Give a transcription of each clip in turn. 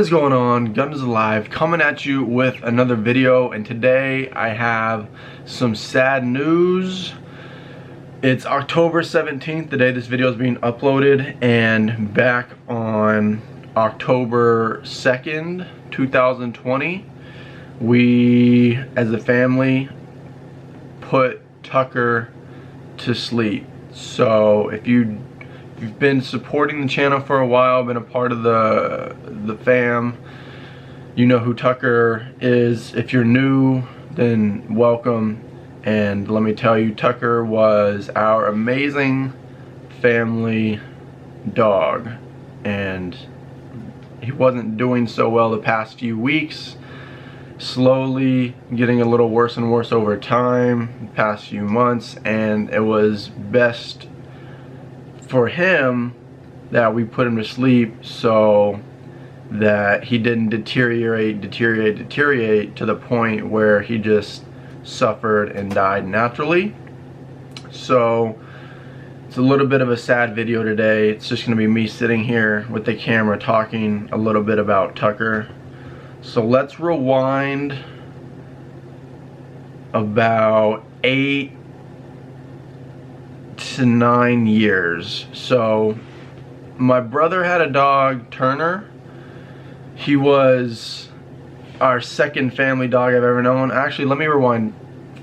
What is going on? Gunners Alive coming at you with another video, and today I have some sad news. It's October 17th, the day this video is being uploaded, and back on October 2nd, 2020, we as a family put Tucker to sleep. So if you've been supporting the channel for a while, been a part of the fam, you know who Tucker is. If you're new, then welcome. And let me tell you, Tucker was our amazing family dog, and he wasn't doing so well the past few weeks, slowly getting a little worse and worse over time, the past few months, and it was best for him that we put him to sleep so that he didn't deteriorate to the point where he just suffered and died naturally. So it's a little bit of a sad video today. It's just gonna be me sitting here with the camera talking a little bit about Tucker. So let's rewind about 8 to 9 years. So my brother had a dog, Turner. He was our second family dog I've ever known. Actually, let me rewind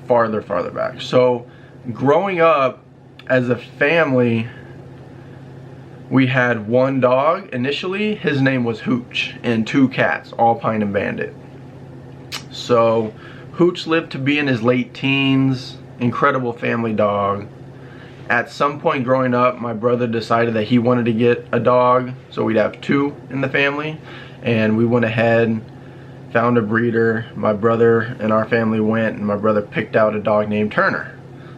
farther back. So growing up as a family, we had one dog initially. His name was Hooch, and 2 cats, Alpine and Bandit. So Hooch lived to be in his late teens. Incredible family dog. At some point growing up, my brother decided that he wanted to get a dog, so we'd have 2 in the family, and we went ahead, found a breeder. My brother and our family went, and my brother picked out a dog named Turner.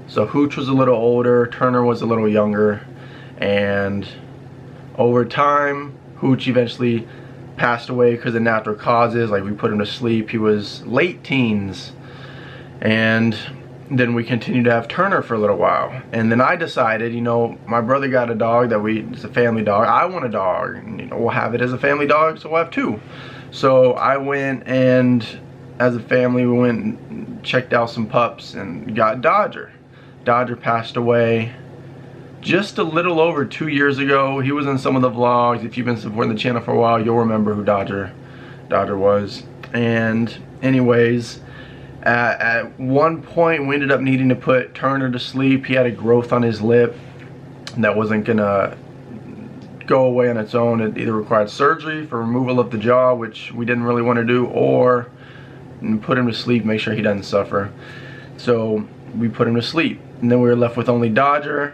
So Hooch was a little older, Turner was a little younger, and over time, Hooch eventually passed away because of natural causes. Like, we put him to sleep. He was late teens, and then we continued to have Turner for a little while. And then I decided, you know, my brother got a dog it's a family dog. I want a dog, and, you know, we'll have it as a family dog, so we'll have 2. So I went, and as a family, we went and checked out some pups and got Dodger. Dodger passed away just a little over 2 years ago. He was in some of the vlogs. If you've been supporting the channel for a while, you'll remember who Dodger was. And anyways, at one point we ended up needing to put Turner to sleep. He had a growth on his lip that wasn't gonna go away on its own. It either required surgery for removal of the jaw, which we didn't really want to do, or put him to sleep, make sure he doesn't suffer. So we put him to sleep, and then we were left with only Dodger.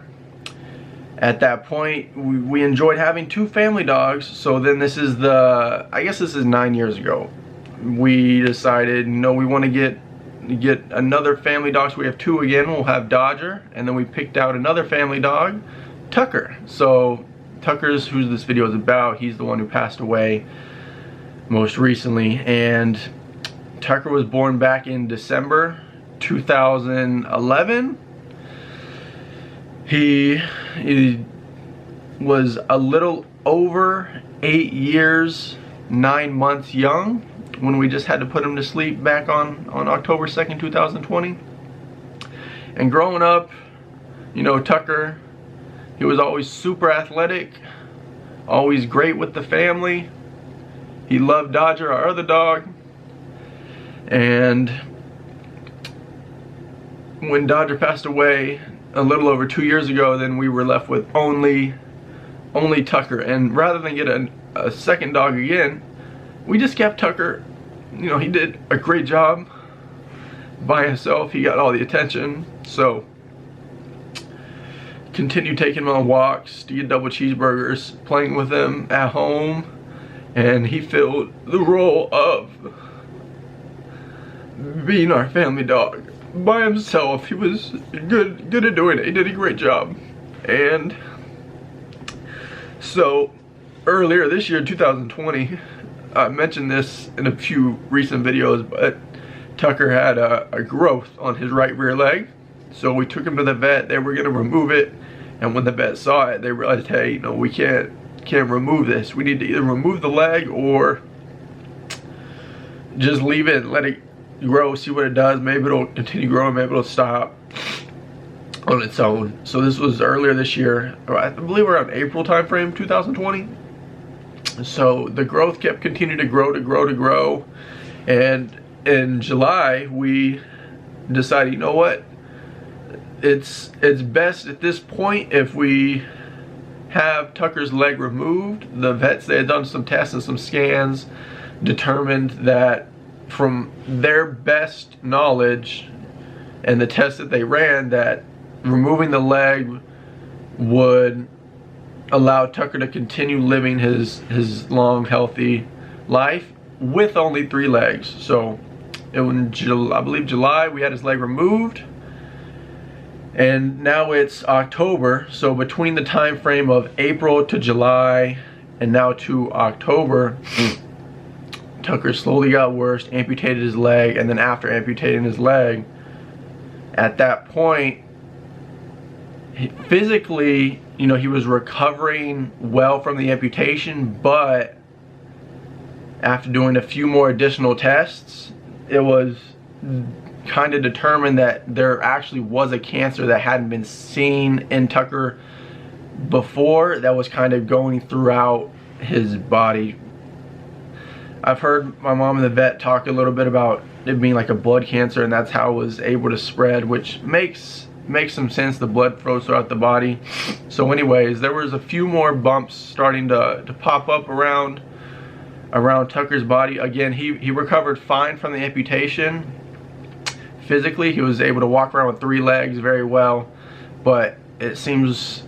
At that point, we enjoyed having 2 family dogs. So then this is I guess this is 9 years ago. We decided, you know, we want to get another family dog, so we have 2 again. We'll have Dodger, and then we picked out another family dog, Tucker. So Tucker's who this video is about. He's the one who passed away most recently, and Tucker was born back in December 2011. He was a little over 8 years, 9 months young when we just had to put him to sleep back on October 2nd, 2020. And growing up, you know, Tucker, he was always super athletic, always great with the family. He loved Dodger, our other dog. And when Dodger passed away a little over 2 years ago, then we were left with only Tucker. And rather than get a second dog again, we just kept Tucker. You know, he did a great job by himself. He got all the attention. So continued taking him on walks to get double cheeseburgers, playing with him at home, and he filled the role of being our family dog by himself. He was good at doing it. He did a great job. And so earlier this year, 2020, I mentioned this in a few recent videos, but Tucker had a growth on his right rear leg. So we took him to the vet. They were gonna remove it, and when the vet saw it, they realized, hey, you know, we can't remove this. We need to either remove the leg or just leave it, let it grow, see what it does. Maybe it'll continue growing, maybe it'll stop on its own. So this was earlier this year, I believe around April time frame, 2020. So the growth kept continuing to grow, and in July we decided, you know what, it's best at this point if we have Tucker's leg removed. The vets, they had done some tests and some scans, determined that from their best knowledge and the tests that they ran, that removing the leg would allow Tucker to continue living his long, healthy life with only 3 legs. So in I believe July, we had his leg removed, and now it's October. So between the time frame of April to July and now to October, Tucker slowly got worse, amputated his leg, and then after amputating his leg, at that point, physically, you know, he was recovering well from the amputation, but after doing a few more additional tests, it was kind of determined that there actually was a cancer that hadn't been seen in Tucker before, that was kind of going throughout his body. I've heard my mom and the vet talk a little bit about it being like a blood cancer, and that's how it was able to spread, which makes some sense. The blood flows throughout the body. So anyways, there was a few more bumps starting to pop up around Tucker's body. Again, he recovered fine from the amputation. Physically, he was able to walk around with 3 legs very well, but it seems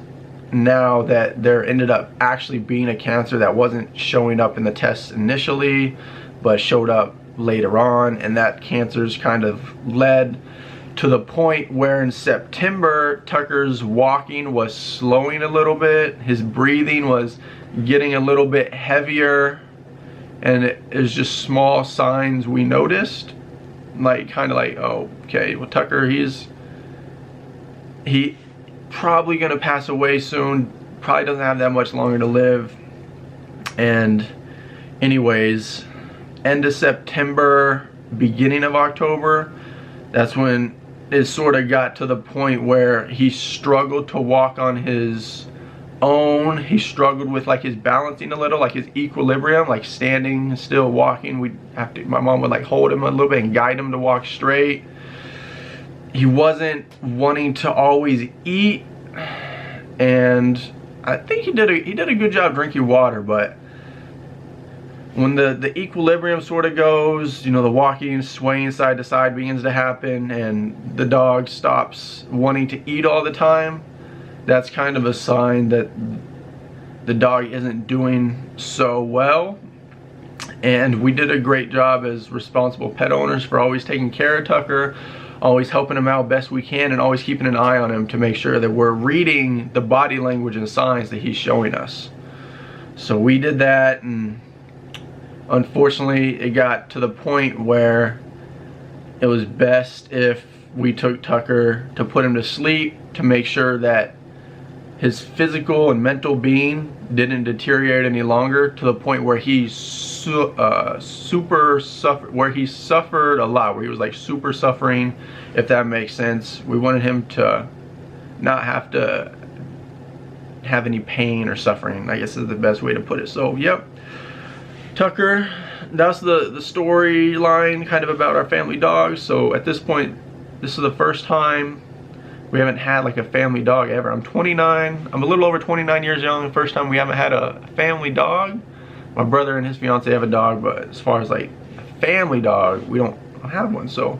now that there ended up actually being a cancer that wasn't showing up in the tests initially, but showed up later on, and that cancer's kind of led to the point where in September, Tucker's walking was slowing a little bit, his breathing was getting a little bit heavier, and it was just small signs we noticed, like kind of like, oh, okay, well, Tucker, he probably gonna pass away soon, probably doesn't have that much longer to live. And anyways, end of September, beginning of October, that's when it sort of got to the point where he struggled to walk on his own. He struggled with like his balancing a little, like his equilibrium, like standing still, walking. My mom would like hold him a little bit and guide him to walk straight. He wasn't wanting to always eat, and I think he did a good job drinking water, but when the equilibrium sort of goes, you know, the walking, swaying side to side begins to happen, and the dog stops wanting to eat all the time, that's kind of a sign that the dog isn't doing so well. And we did a great job as responsible pet owners for always taking care of Tucker, always helping him out best we can, and always keeping an eye on him to make sure that we're reading the body language and signs that he's showing us. So we did that, and unfortunately it got to the point where it was best if we took Tucker to put him to sleep to make sure that his physical and mental being didn't deteriorate any longer, to the point where he suffered a lot, where he was like super suffering, if that makes sense. We wanted him to not have to have any pain or suffering, I guess is the best way to put it. So yep, Tucker, that's the storyline kind of about our family dogs. So at this point, this is the first time we haven't had like a family dog ever. I'm 29, I'm a little over 29 years young. The first time we haven't had a family dog. My brother and his fiance have a dog, but as far as like a family dog, we don't have one. So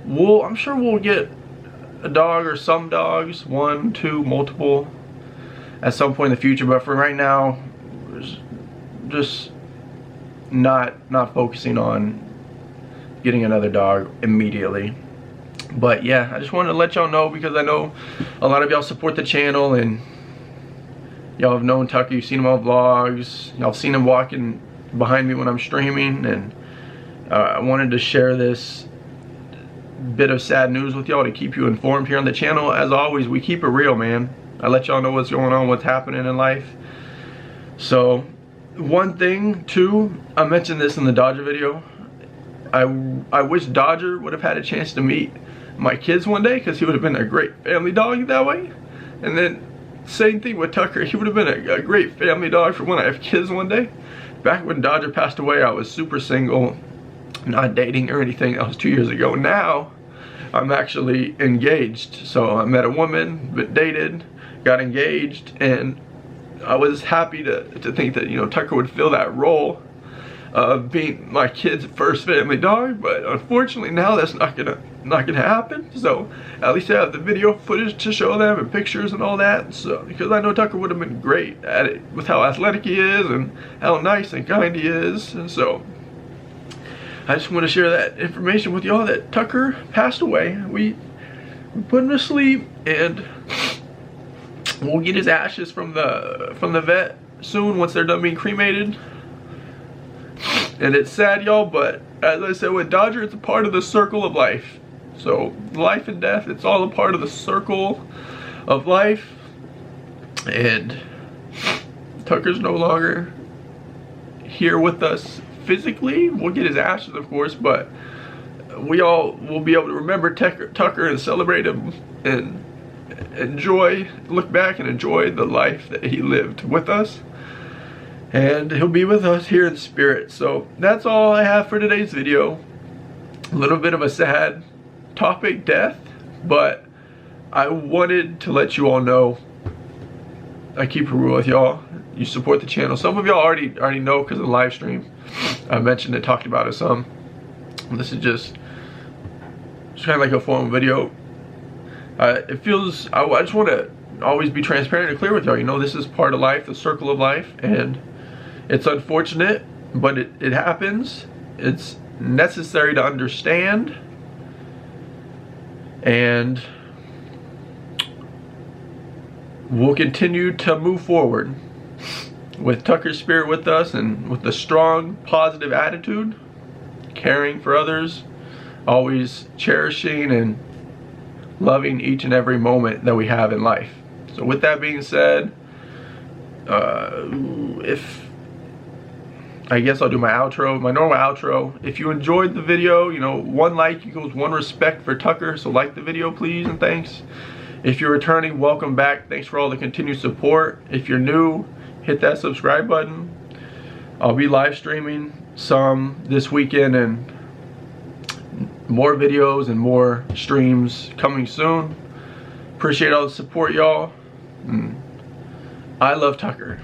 I'm sure we'll get a dog or some dogs, 1, 2, multiple, at some point in the future. But for right now, just not focusing on getting another dog immediately. But yeah, I just wanted to let y'all know, because I know a lot of y'all support the channel, and y'all have known Tucker, you've seen him on vlogs, y'all seen him walking behind me when I'm streaming, and I wanted to share this bit of sad news with y'all to keep you informed here on the channel. As always, we keep it real, man. I let y'all know what's going on, what's happening in life. So one thing too, I mentioned this in the Dodger video, I wish Dodger would have had a chance to meet my kids one day, because he would have been a great family dog that way. And then same thing with Tucker, he would have been a great family dog for when I have kids one day. Back when Dodger passed away, I was super single, not dating or anything. That was 2 years ago. Now I'm actually engaged. So I met a woman, but dated, got engaged, and I was happy to think that, you know, Tucker would fill that role of being my kid's first family dog. But unfortunately now that's not gonna happen. So at least I have the video footage to show them and pictures and all that. So because I know Tucker would have been great at it with how athletic he is and how nice and kind he is. And so I just want to share that information with y'all, that Tucker passed away. We put him to sleep, and we'll get his ashes from the vet soon once they're done being cremated. And it's sad, y'all, but as I said with Dodger, it's a part of the circle of life. So life and death, it's all a part of the circle of life. And Tucker's no longer here with us physically. We'll get his ashes, of course, but we all will be able to remember Tucker and celebrate him and look back and enjoy the life that he lived with us. And he'll be with us here in spirit. So that's all I have for today's video. A little bit of a sad topic, death, but I wanted to let you all know I keep it real with y'all. You support the channel. Some of y'all already know because of the live stream. I mentioned it, talked about it some. This is just kind of like a formal video. It feels, I just want to always be transparent and clear with y'all. You know, this is part of life, the circle of life, and it's unfortunate, but it happens. It's necessary to understand, and we'll continue to move forward with Tucker's spirit with us, and with the strong, positive attitude, caring for others, always cherishing and loving each and every moment that we have in life. So with that being said, I guess I'll do my outro, my normal outro. If you enjoyed the video, you know, 1 like equals 1 respect for Tucker, so like the video please, and thanks. If you're returning, welcome back. Thanks for all the continued support. If you're new, hit that subscribe button. I'll be live streaming some this weekend, and more videos and more streams coming soon. Appreciate all the support, y'all. I love Tucker.